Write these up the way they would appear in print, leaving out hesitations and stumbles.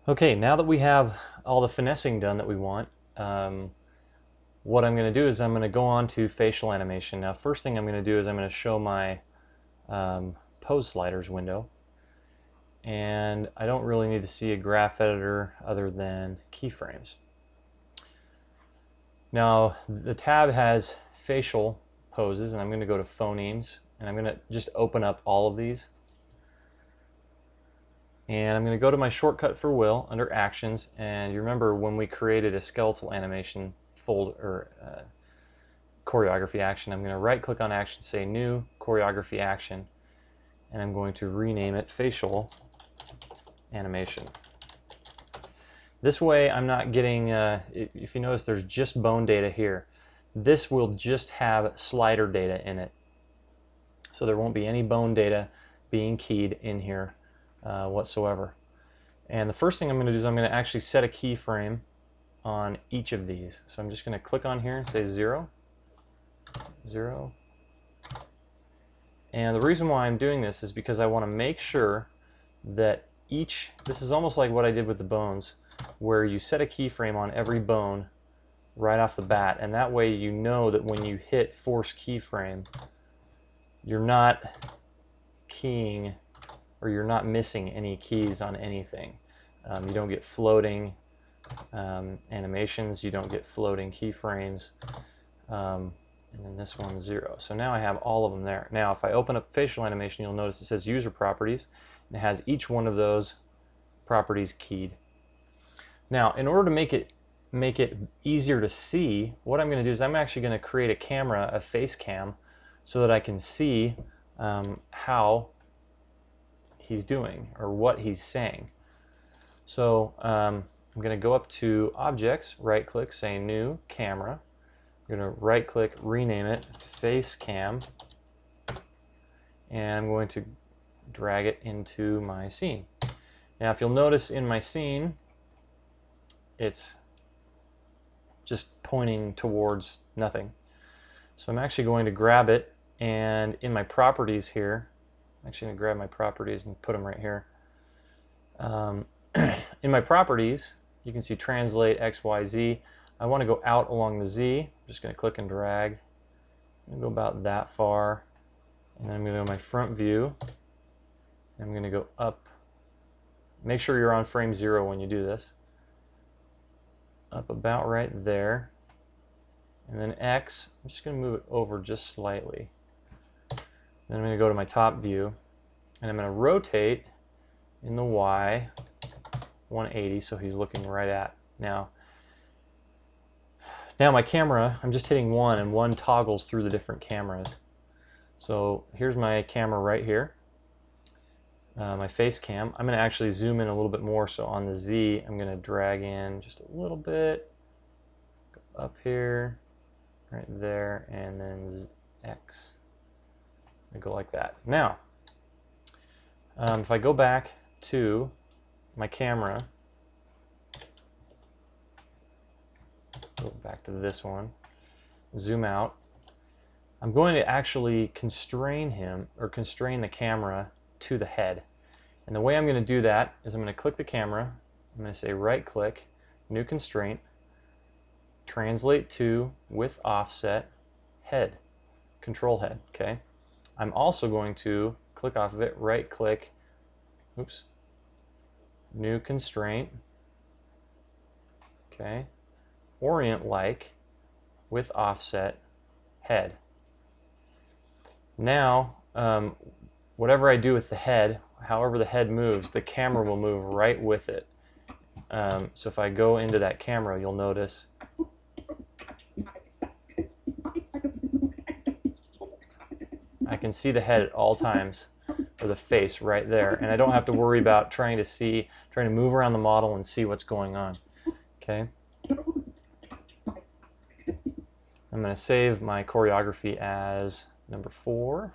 Okay, now that we have all the finessing done that we want, what I'm going to do is I'm going to go on to facial animation. Now, first thing I'm going to do is I'm going to show my pose sliders window. And I don't really need to see a graph editor other than keyframes. Now, the tab has facial poses, and I'm going to go to phonemes, and I'm going to just open up all of these. And I'm going to go to my shortcut for Will under Actions, and you remember when we created a skeletal animation folder, choreography action, I'm going to right click on action, say New Choreography Action, and I'm going to rename it Facial Animation. This way I'm not getting, if you notice there's just bone data here, this will just have slider data in it. So there won't be any bone data being keyed in here whatsoever. And the first thing I'm going to do is I'm going to actually set a keyframe on each of these. So I'm just going to click on here and say 0, 0. And the reason why I'm doing this is because I want to make sure that this is almost like what I did with the bones, where you set a keyframe on every bone right off the bat, and that way you know that when you hit force keyframe, you're not keying, or you're not missing any keys on anything. You don't get floating animations, you don't get floating keyframes, and then this one's 0. So now I have all of them there. Now if I open up facial animation, you'll notice it says user properties, and it has each one of those properties keyed. Now in order to make it easier to see, what I'm going to do is I'm actually going to create a camera, a face cam, so that I can see how he's doing or what he's saying. So I'm going to go up to Objects, right click, say New Camera. I'm going to right click, rename it Face Cam, and I'm going to drag it into my scene. Now if you'll notice in my scene, it's just pointing towards nothing. So I'm actually going to grab it, and in my properties here, I'm actually going to grab my properties and put them right here. In my properties, you can see translate X, Y, Z. I want to go out along the Z. I'm just going to click and drag. I'm going to go about that far, and then I'm going to go to my front view. I'm going to go up. Make sure you're on frame 0 when you do this. Up about right there. And then X, I'm just going to move it over just slightly. Then I'm going to go to my top view, and I'm going to rotate in the Y 180 so he's looking right at. Now my camera, I'm just hitting 1, and 1 toggles through the different cameras. So here's my camera right here, my face cam. I'm going to actually zoom in a little bit more, so on the Z I'm going to drag in just a little bit, go up here, right there, and then X. I go like that. Now, if I go back to my camera, go back to this one, zoom out, I'm going to actually constrain him, or constrain the camera to the head. And the way I'm going to do that is I'm going to click the camera, I'm going to say right click, new constraint, translate to with offset head, control head, okay? I'm also going to click off of it, right click, oops, new constraint, okay, orient like with offset head. Now, whatever I do with the head, however the head moves, the camera will move right with it. So if I go into that camera, you'll notice I can see the head at all times, or the face right there, and I don't have to worry about trying to move around the model and see what's going on. Okay. I'm going to save my choreography as number 4.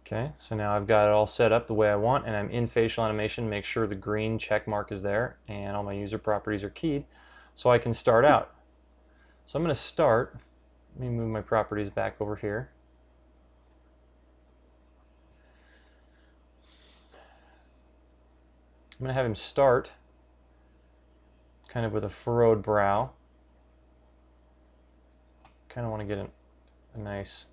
Okay, so now I've got it all set up the way I want, and I'm in facial animation. Make sure the green check mark is there and all my user properties are keyed, so I can start out. So I'm going to start. Let me move my properties back over here. I'm going to have him start kind of with a furrowed brow. Kind of want to get a nice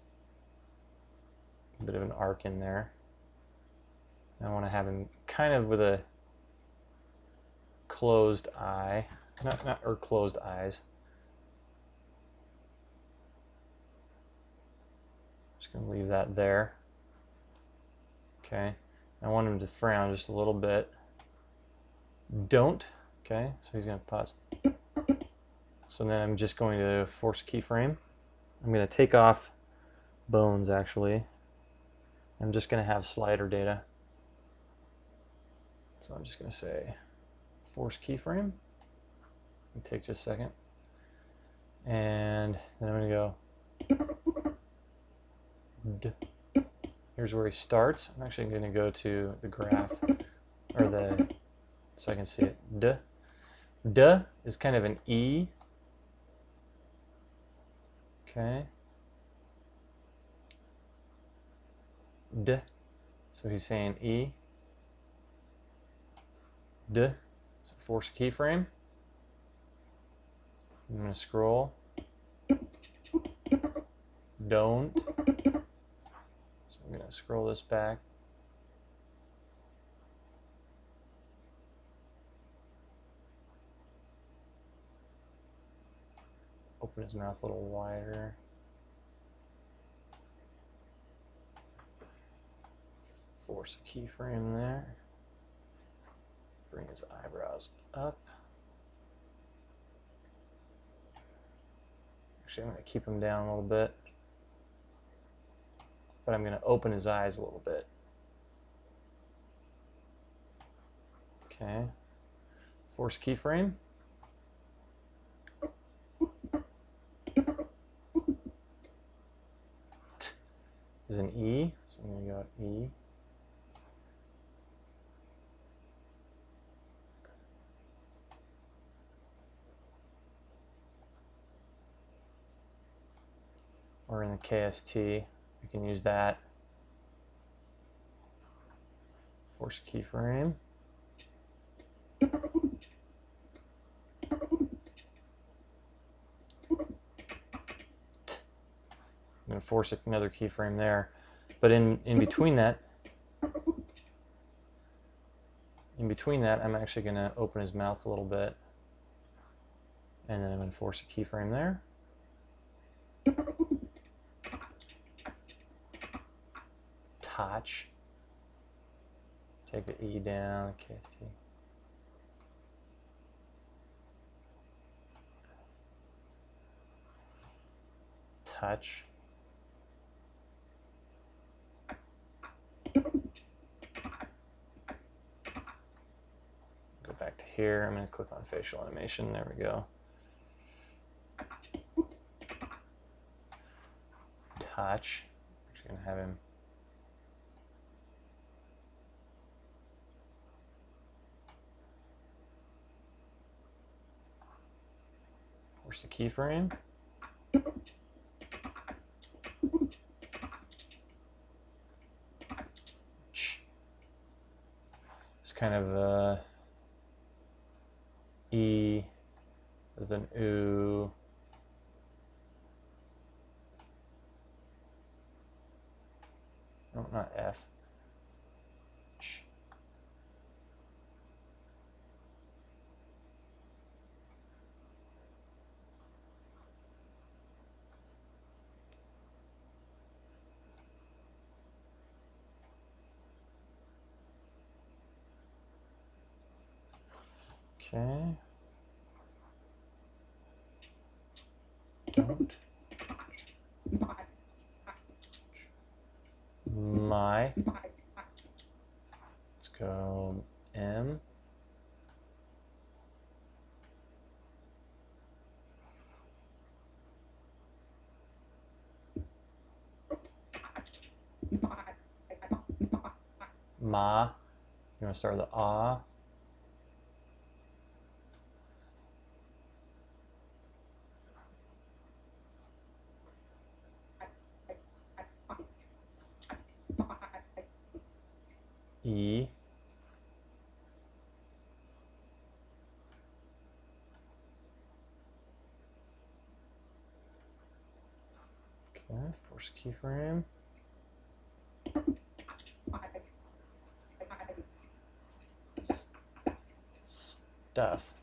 bit of an arc in there. I want to have him kind of with a closed eye, or closed eyes. Just going to leave that there. Okay. I want him to frown just a little bit. Don't. Okay, so he's going to pause. So then I'm just going to force keyframe. I'm going to take off bones, actually. I'm just going to have slider data. So I'm just going to say force keyframe. It takes just a second. And then I'm going to go D. Here's where he starts. I'm actually going to go to the graph, or so I can see it. D. D is kind of an E. Okay. D. So he's saying E. D. So force a keyframe. I'm going to scroll. Don't. So I'm going to scroll this back. Open his mouth a little wider. Force a keyframe there. Bring his eyebrows up. Actually, I'm going to keep him down a little bit. But I'm going to open his eyes a little bit. Okay. Force keyframe. T is an E, so I'm going to go E. Or in the KST, we can use that. Force a keyframe. I'm going to force another keyframe there. But in between that, I'm actually going to open his mouth a little bit. And then I'm going to force a keyframe there. Touch. Take the E down, KST. Touch. Go back to here. I'm going to click on facial animation. There we go. Touch. I'm actually going to have him force the keyframe. It's kind of E with an oo. No, not F. Ch. Okay. Don't. My. Let's go M. Ma. You want to start with the ah. E. Force keyframe. Stuff.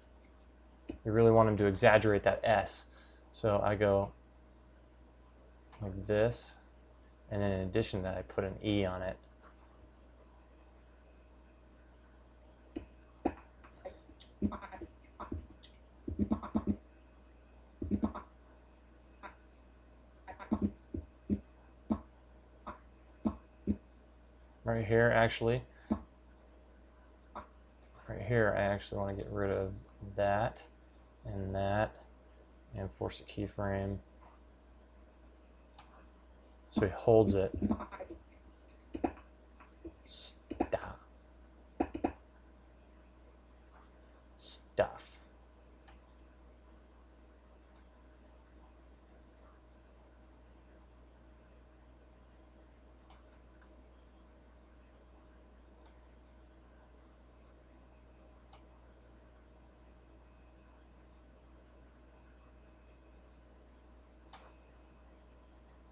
You really want him to exaggerate that S. So I go like this, and then in addition to that I put an E on it. Right here, actually, I actually want to get rid of that, and force a keyframe. So he holds it. Stop. Stuff.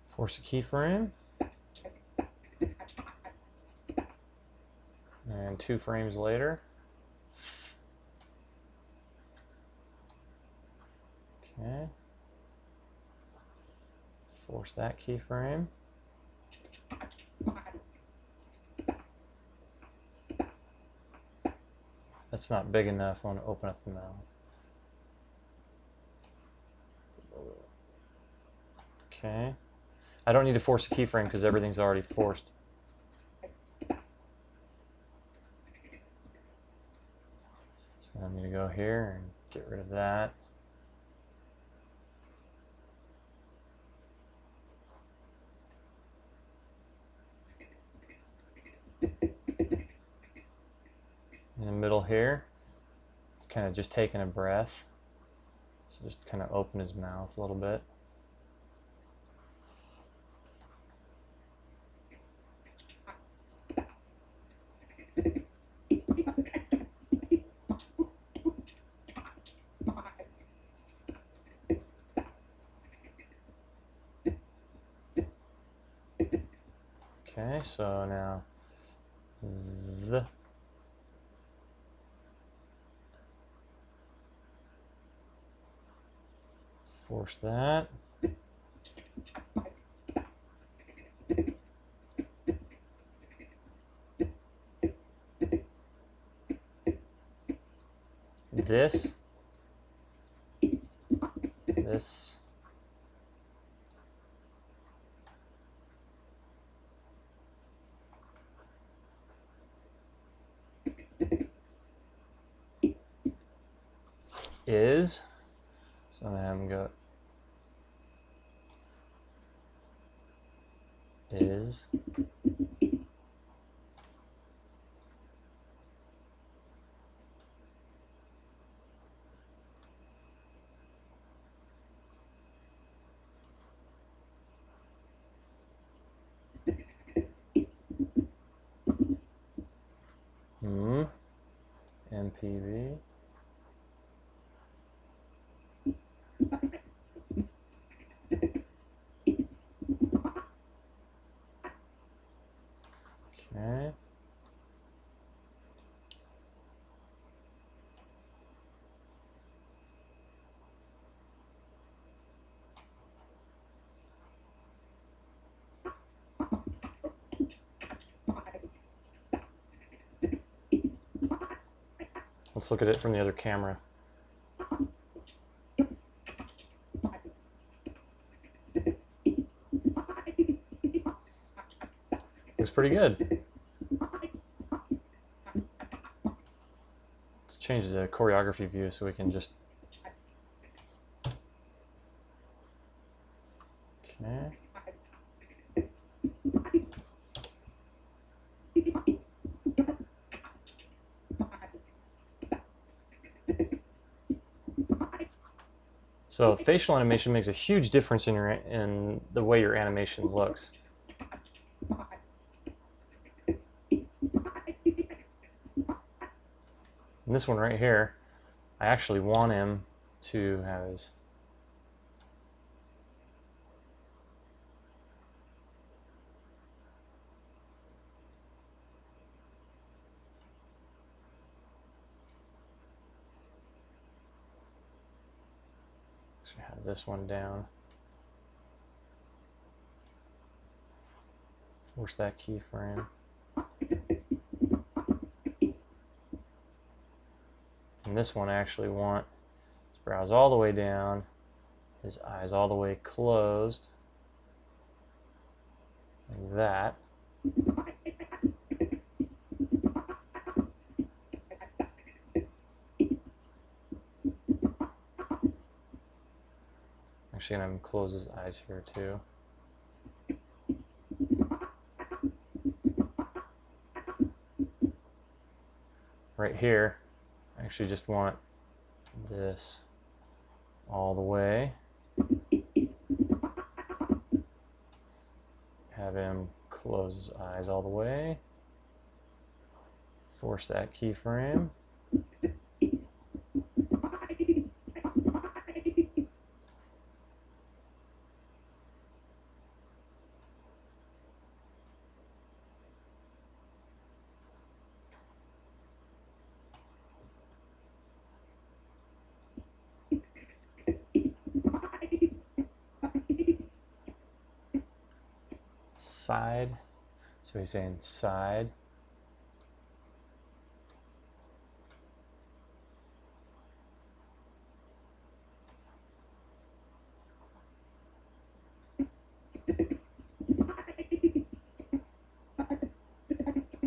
Force a keyframe. And 2 frames later. Okay. Force that keyframe. That's not big enough. I want to open up the mouth. Okay. I don't need to force a keyframe because everything's already forced. So I'm going to go here and get rid of that. In the middle here, it's kind of just taking a breath. So just kind of open his mouth a little bit. Okay, so now force that. This is, so I'm going to have him go is, MPV. Okay. Let's look at it from the other camera. Looks pretty good. Let's change the choreography view so we can just... Okay. So facial animation makes a huge difference in the way your animation looks. And this one right here, I actually want him to have his Actually have this one down. Force that keyframe. And this one I actually want his brows all the way down, his eyes all the way closed, like that. Actually, I'm going to close his eyes here too. Right here, I actually just want this all the way. Have him close his eyes all the way. Force that keyframe. Side. So he's saying side.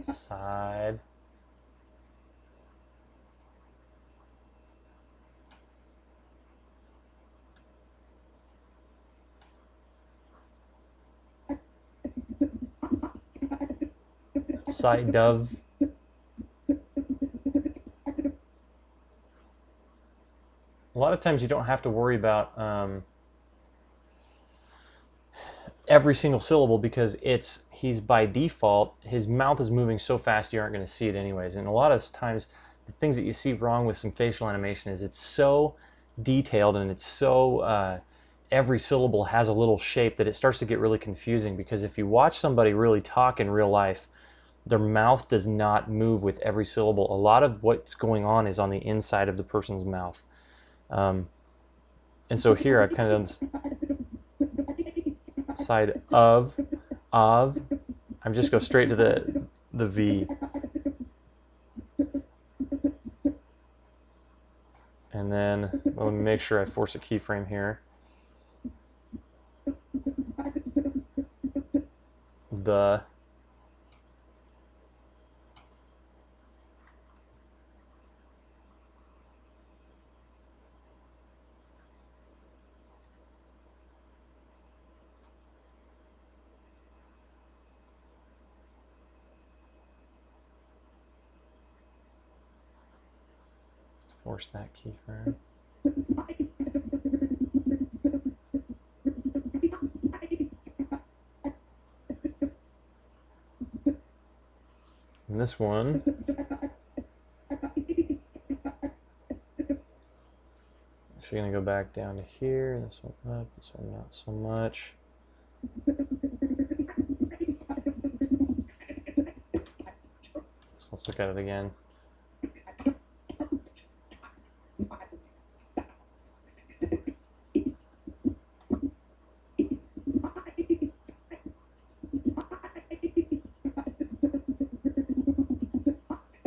Side. Side of. A lot of times you don't have to worry about every single syllable because he's by default, his mouth is moving so fast you aren't going to see it anyways. And a lot of times the things that you see wrong with some facial animation is it's so detailed and it's so every syllable has a little shape that it starts to get really confusing, because if you watch somebody really talk in real life, their mouth does not move with every syllable. A lot of what's going on is on the inside of the person's mouth. And so here I've kind of done this side of. I'm just go straight to the V. And then let me make sure I force a keyframe here. The. Force that keyframe. And this one, actually going to go back down to here. This one up, this one not so much. So let's look at it again.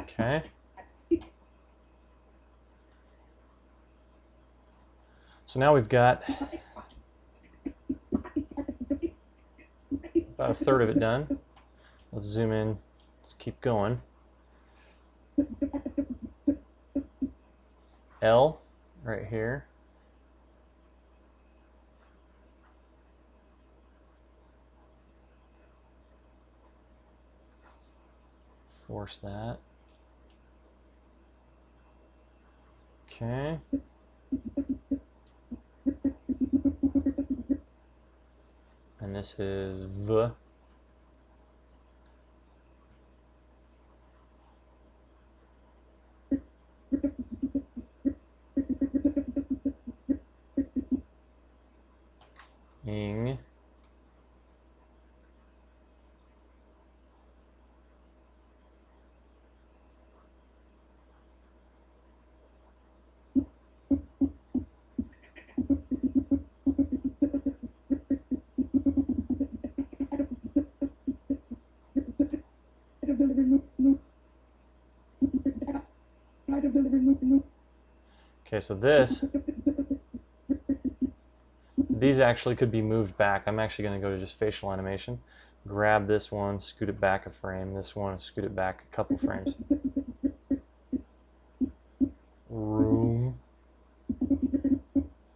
Okay. So now we've got about a third of it done. Let's zoom in. Let's keep going. L right here. Force that. Okay. And this is V. Ing. Okay, so these actually could be moved back. I'm actually going to go to just facial animation, grab this one, scoot it back a frame, this one, scoot it back a couple frames. Room.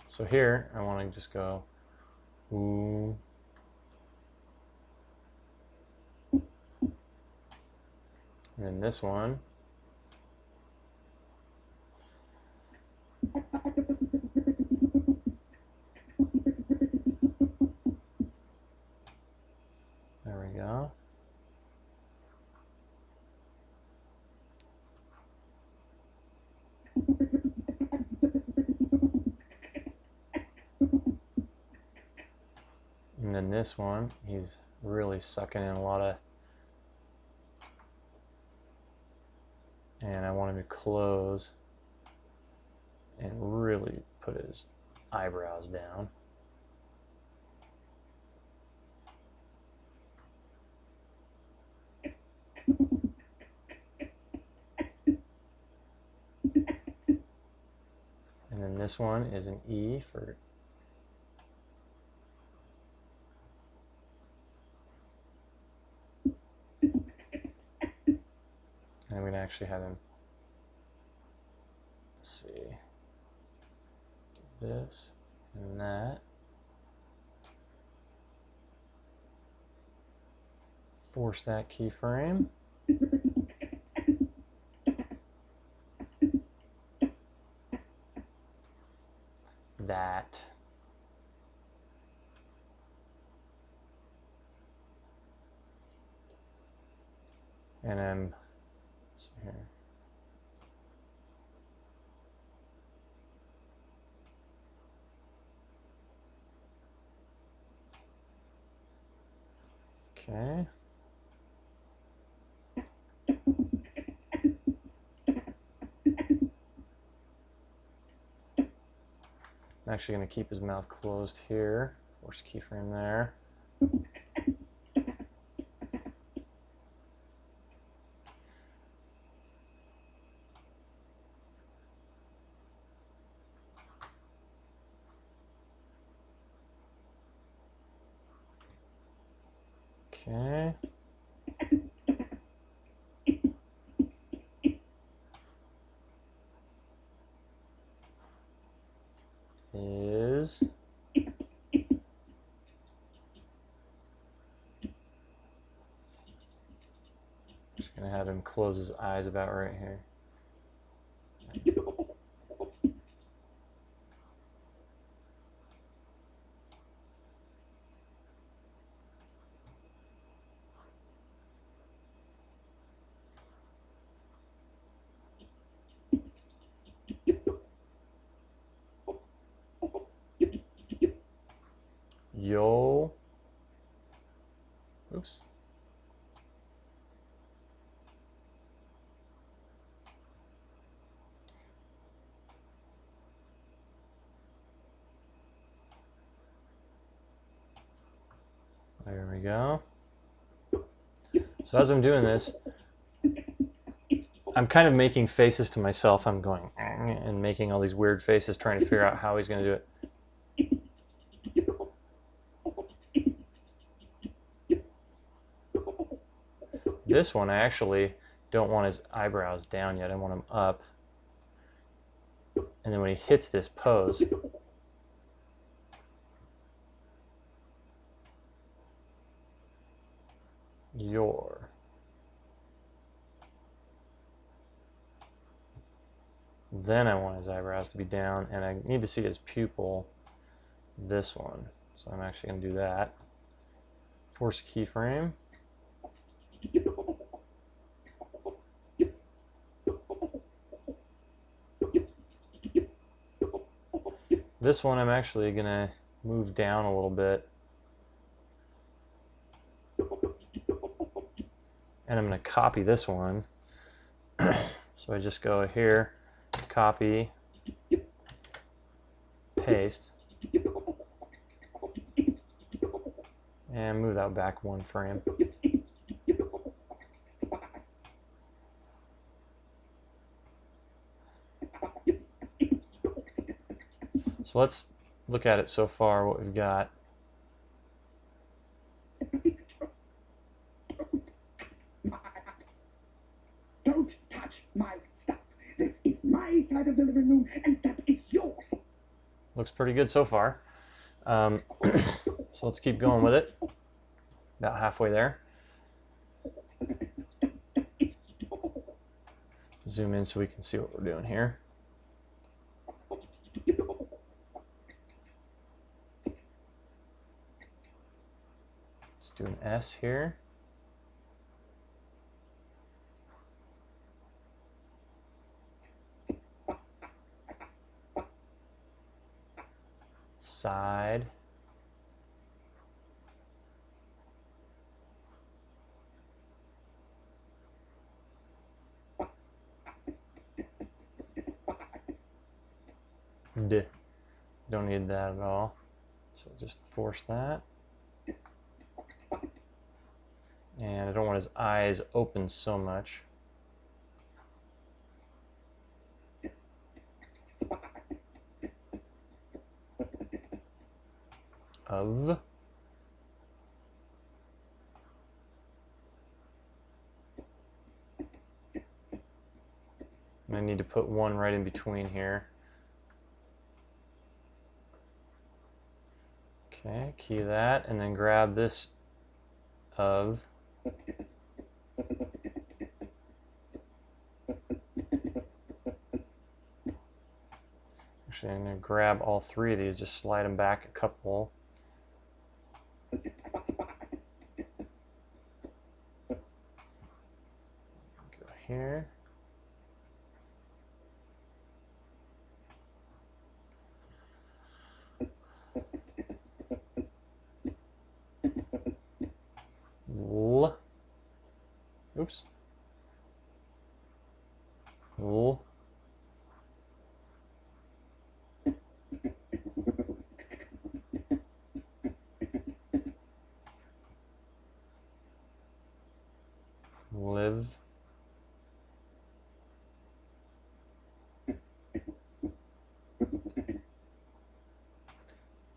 So here, I want to just go, ooh. And then this one. There we go. And then this one, he's really sucking in a lot of, and I want him to close and really put his eyebrows down. And then this one is an E for and I'm going to actually have him, let's see, do this and that. Force that keyframe. That. And then, let's see here. Okay. I'm actually going to keep his mouth closed here. Force keyframe there. Okay. Is just going to have him close his eyes about right here. Yo. Oops. There we go. So as I'm doing this, I'm kind of making faces to myself. I'm going and making all these weird faces, trying to figure out how he's going to do it. This one, I actually don't want his eyebrows down yet. I want them up. And then when he hits this pose, your. Then I want his eyebrows to be down, and I need to see his pupil, this one. So I'm actually going to do that. Force keyframe. This one I'm actually going to move down a little bit. And I'm going to copy this one. So I just go here, copy, paste, and move that back one frame. So let's look at it so far, what we've got. Don't touch my stuff. This is my side of the living room, and that is yours. Looks pretty good so far. So let's keep going with it. About halfway there. Zoom in so we can see what we're doing here. Let's do an S here. Side. D. Don't need that at all. So just force that. And I don't want his eyes open so much. Of. And I need to put one right in between here. Okay, key that, and then grab this of. Actually, I'm going to grab all three of these, just slide them back a couple. Go here. L. Oops. L. Live.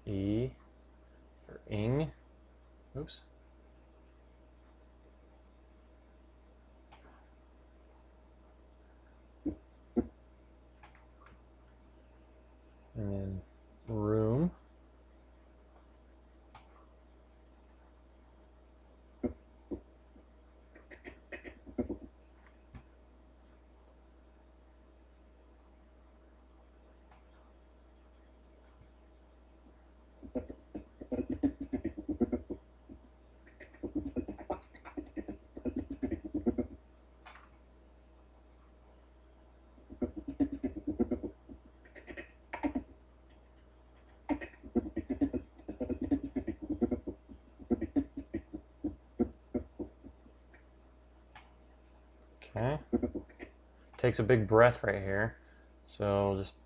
E for ing. Oops. And then room. Okay. Takes a big breath right here. So just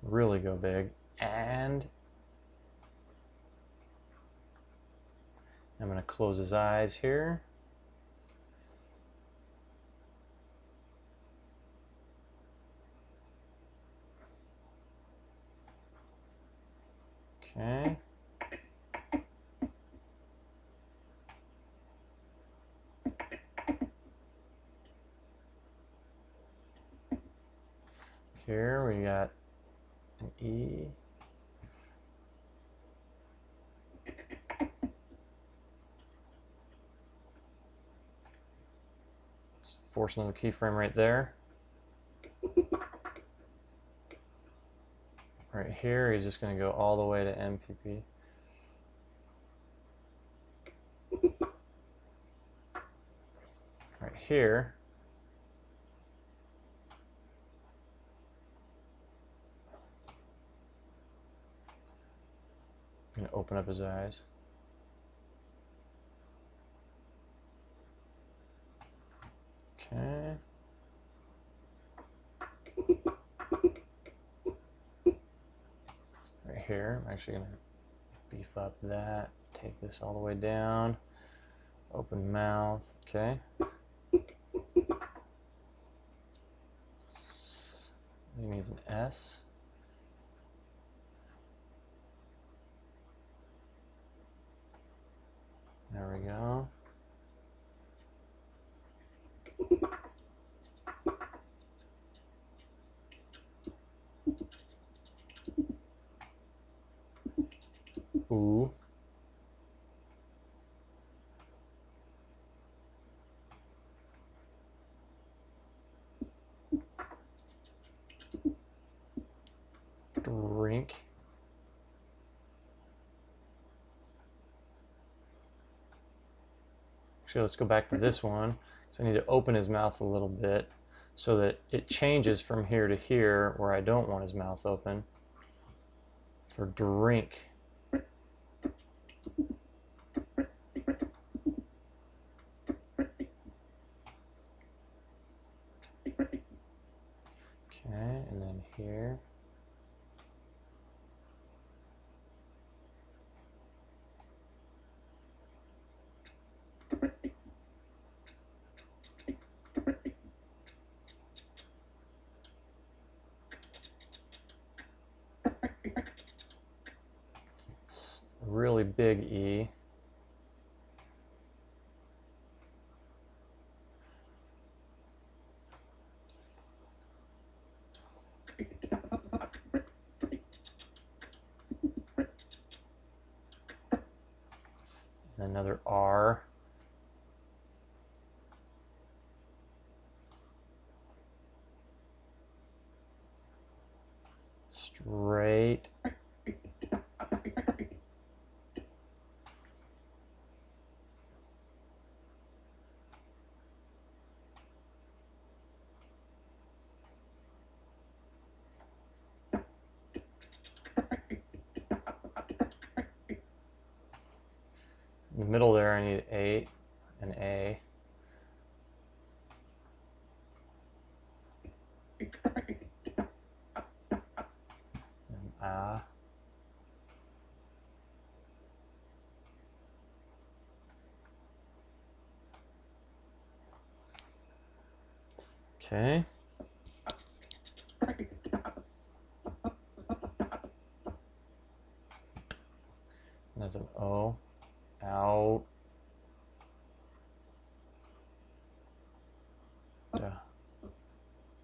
really go big. And I'm going to close his eyes here. Okay. Here we got an E. Let's force another keyframe right there. Right here, he's just going to go all the way to MPP. Right here, I'm going to open up his eyes. Okay. Right here, I'm actually going to beef up that, take this all the way down. Open mouth. Okay. He needs an S. There we go. Ooh. Drink. Actually, let's go back to this one. So I need to open his mouth a little bit so that it changes from here to here where I don't want his mouth open. For drink. Okay, and then here. Really big E. And another R. Straight. In the middle there, I need an A. And A. Okay. And there's an O. Out.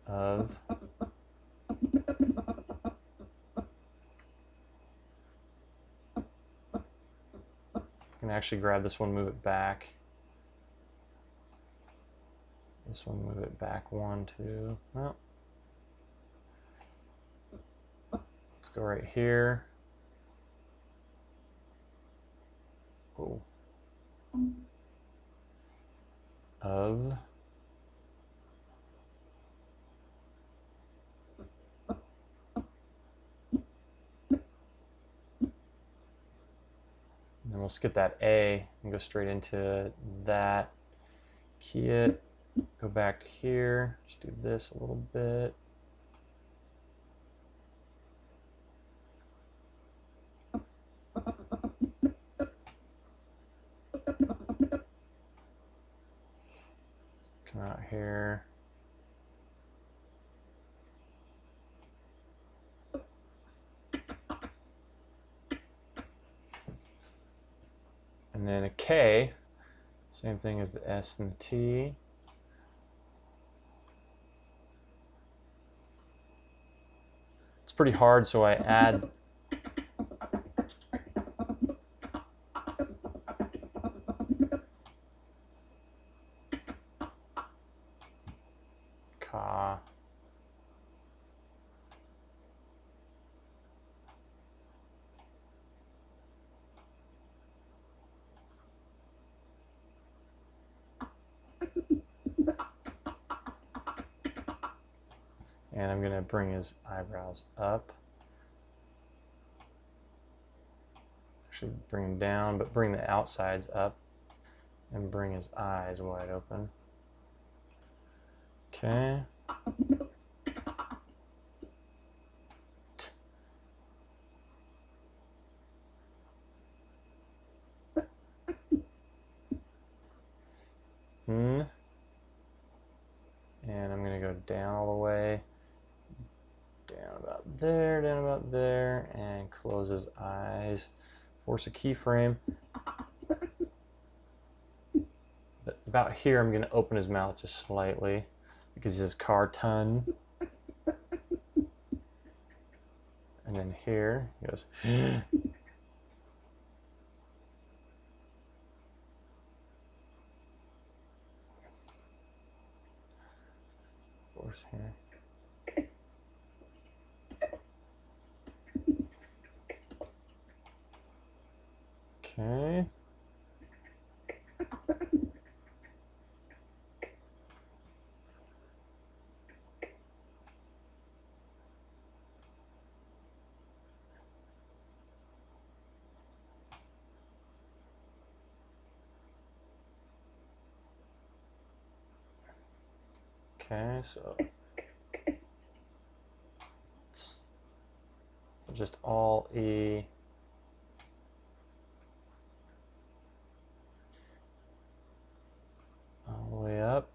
Of. I can actually grab this one, move it back. This one, move it back 1, 2. Well, let's go right here. Cool. Of. And then we'll skip that A and go straight into that. Key it. Go back to here. Just do this a little bit. Come out here. And then a K, same thing as the S and the T. It's pretty hard, so I add Ka. And I'm going to bring his eyebrows up. Actually bring them down, but bring the outsides up. And bring his eyes wide open. Okay. And I'm going to go down all the way, down about there, and close his eyes. Force a keyframe. But about here, I'm going to open his mouth just slightly because he says carton. And then here, he goes, force here. Okay. Okay, so just all E. All the way up.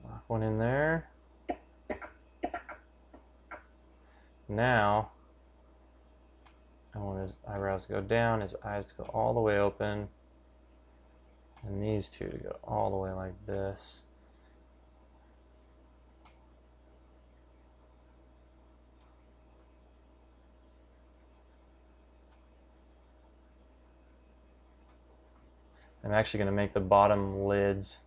Lock one in there. Now, I want his eyebrows to go down, his eyes to go all the way open, and these two to go all the way like this. I'm actually going to make the bottom lids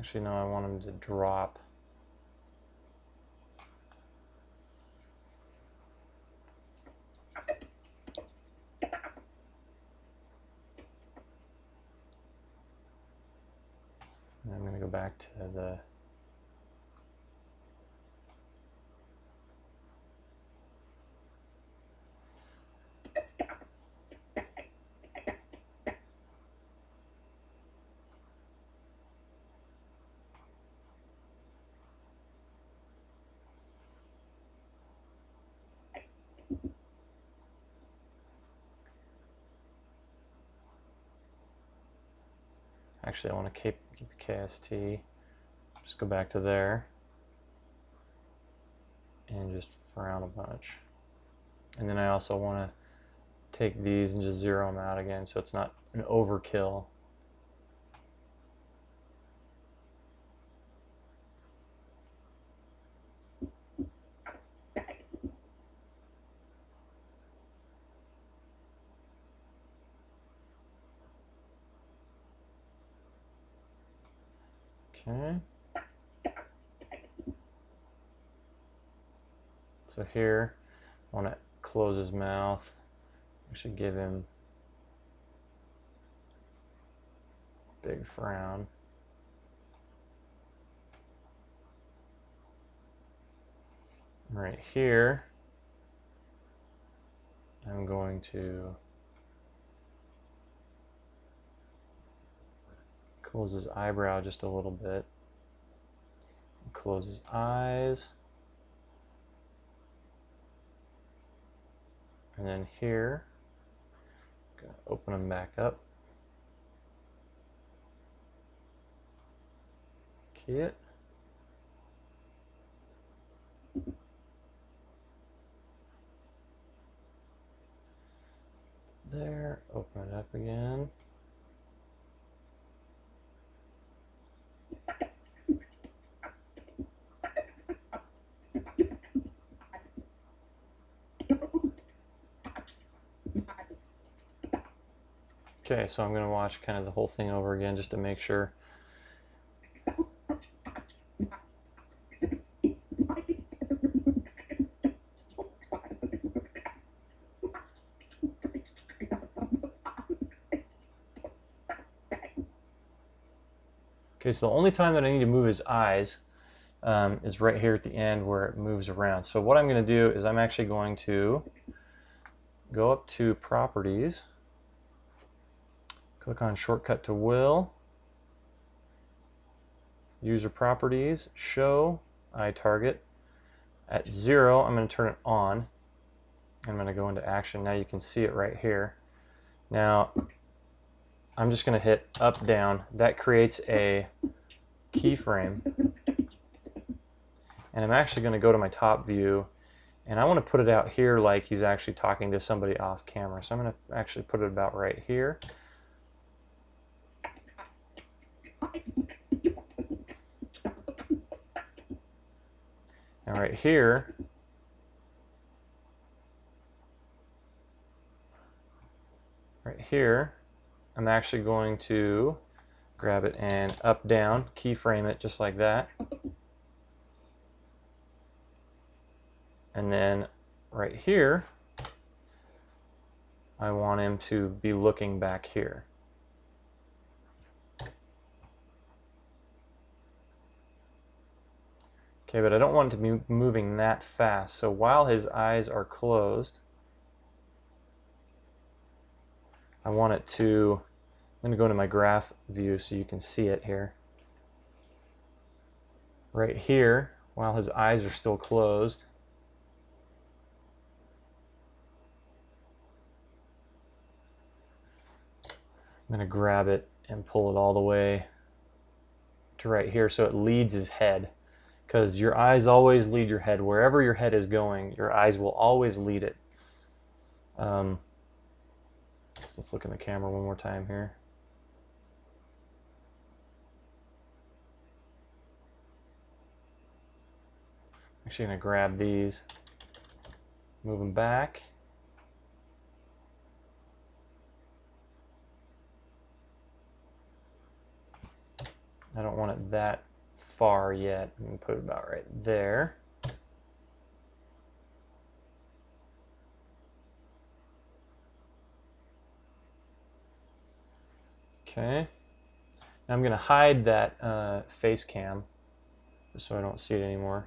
actually no, I want them to drop. And I'm going to go back to the actually I want to keep the KST. Just go back to there and just frown a bunch. And then I also want to take these and just zero them out again so it's not an overkill. Okay. So here, I want to close his mouth. I should give him a big frown. Right here, I'm going to close his eyebrow just a little bit. Close his eyes. And then here, I'm going to open them back up. Key it. There, open it up again. Okay, so I'm going to watch kind of the whole thing over again just to make sure. Okay, so the only time that I need to move his eyes is right here at the end where it moves around. So what I'm going to do is I'm actually going to go up to Properties, click on Shortcut to Will, User Properties, Show iTarget. At 0, I'm going to turn it on. I'm going to go into Action. Now you can see it right here. Now I'm just going to hit up, down. That creates a keyframe. And I'm actually going to go to my top view, and I want to put it out here like he's actually talking to somebody off camera. So I'm going to actually put it about right here. And right here, I'm actually going to grab it and up, down, keyframe it just like that. And then right here, I want him to be looking back here. Okay, but I don't want it to be moving that fast. So while his eyes are closed, I want it to, I'm going to go to my graph view so you can see it here. Right here, while his eyes are still closed, I'm going to grab it and pull it all the way to right here so it leads his head. Because your eyes always lead your head. Wherever your head is going, your eyes will always lead it. So let's look in the camera one more time here. I'm actually going to grab these, move them back. I don't want it that far yet. I'm going to put it about right there. Okay. Now I'm going to hide that face cam just so I don't see it anymore.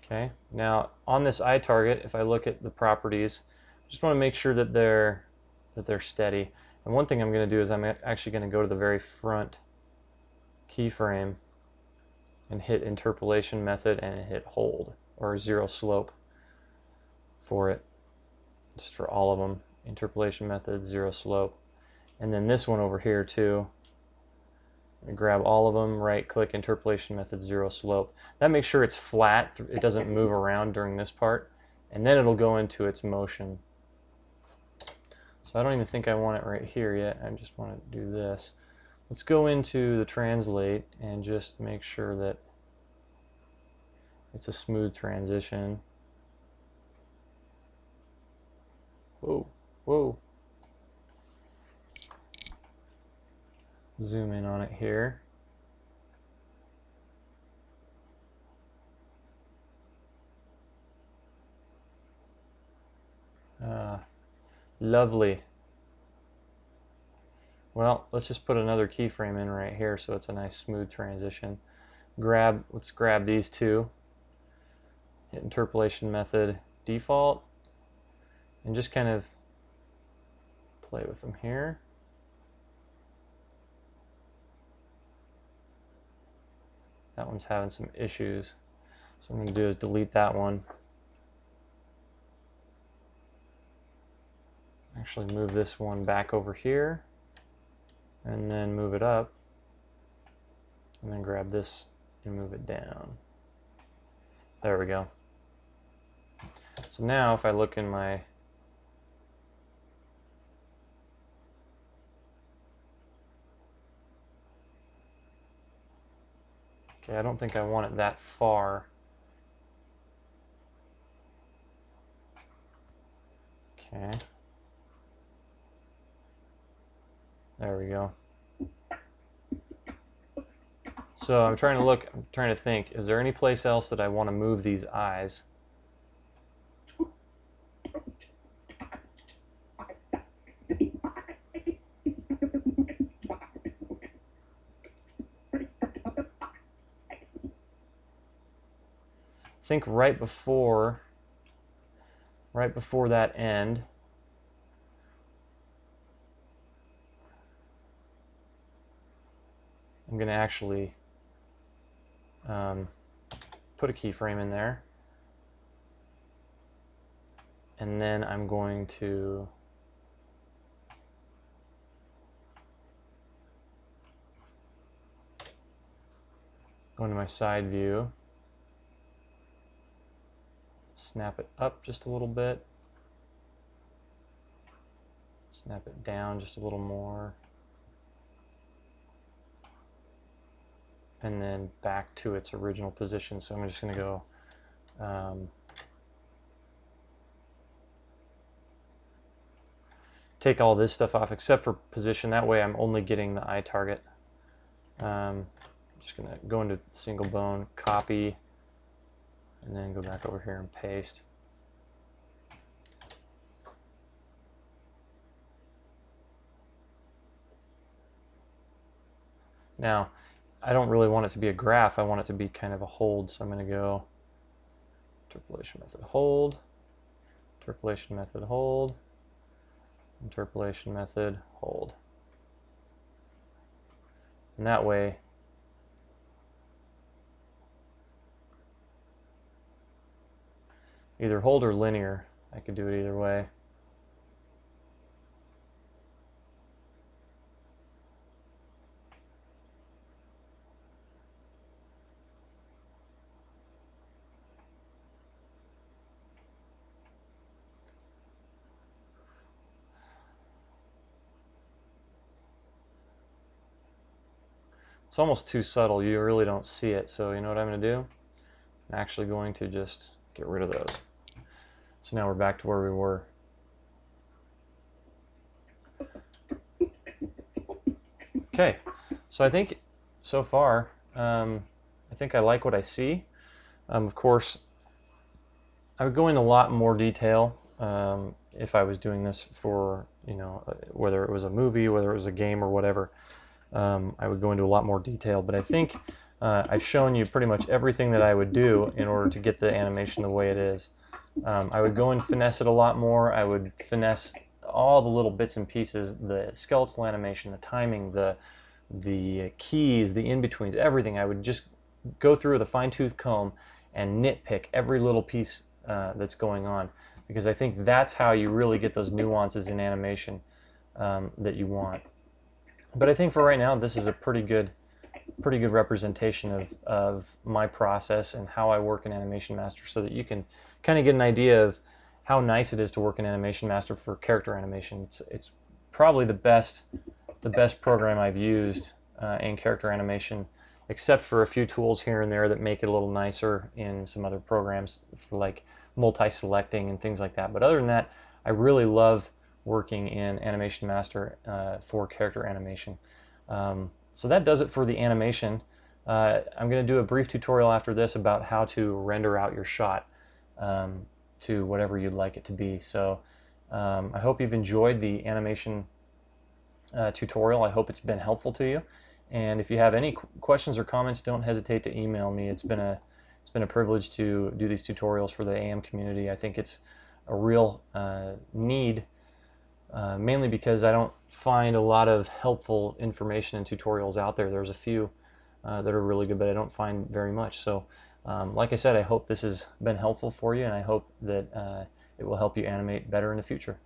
Okay. Now on this iTarget, if I look at the properties, I just want to make sure that they're steady. And one thing I'm going to do is I'm actually going to go to the very front keyframe and hit interpolation method and hit hold or zero slope for it, just for all of them. Interpolation method, zero slope. And then this one over here too. Grab all of them, right click, interpolation method, zero slope. That makes sure it's flat, it doesn't move around during this part, and then it'll go into its motion. So I don't even think I want it right here yet, I just want to do this. Let's go into the translate and just make sure that it's a smooth transition. Whoa, whoa. Zoom in on it here. Lovely. Well, let's just put another keyframe in right here so it's a nice smooth transition. Let's grab these two. Hit interpolation method, default, and just kind of play with them here. That one's having some issues. So what I'm going to do is delete that one. Actually move this one back over here and then move it up and then grab this and move it down. There we go. So now if I look in my I don't think I want it that far. Okay. There we go. So I'm trying to think, is there any place else that I want to move these eyes? think right before that end, I'm going to actually put a keyframe in there, and then I'm going to go into my side view, snap it up just a little bit, snap it down just a little more, and then back to its original position. So I'm just going to go take all this stuff off except for position. That way I'm only getting the eye target. Just going to go into single bone, copy, and then go back over here and paste. Now, I don't really want it to be a graph. I want it to be kind of a hold. So I'm going to go interpolation method hold, interpolation method hold, interpolation method hold. And that way, either hold or linear. I could do it either way. It's almost too subtle. You really don't see it. So you know what I'm going to do? I'm actually going to just get rid of those. So now we're back to where we were. Okay, so I think so far, I think I like what I see. Of course, I would go into a lot more detail if I was doing this for, whether it was a movie, whether it was a game or whatever. I would go into a lot more detail, but I think I've shown you pretty much everything that I would do in order to get the animation the way it is. I would go and finesse it a lot more. I would finesse all the little bits and pieces, the skeletal animation, the timing, the keys, the in-betweens, everything. I would just go through with a fine-tooth comb and nitpick every little piece that's going on, because I think that's how you really get those nuances in animation that you want. But I think for right now, this is a pretty good representation of my process and how I work in Animation Master, so that you can kind of get an idea of how nice it is to work in Animation Master for character animation. It's probably the best program I've used in character animation, except for a few tools here and there that make it a little nicer in some other programs, for like multi-selecting and things like that. But other than that, I really love working in Animation Master for character animation. So that does it for the animation. I'm going to do a brief tutorial after this about how to render out your shot to whatever you'd like it to be. So I hope you've enjoyed the animation tutorial. I hope it's been helpful to you. And if you have any questions or comments, don't hesitate to email me. It's been a privilege to do these tutorials for the AM community. I think it's a real need. Mainly because I don't find a lot of helpful information and tutorials out there. There's a few that are really good, but I don't find very much. So, like I said, I hope this has been helpful for you, and I hope that it will help you animate better in the future.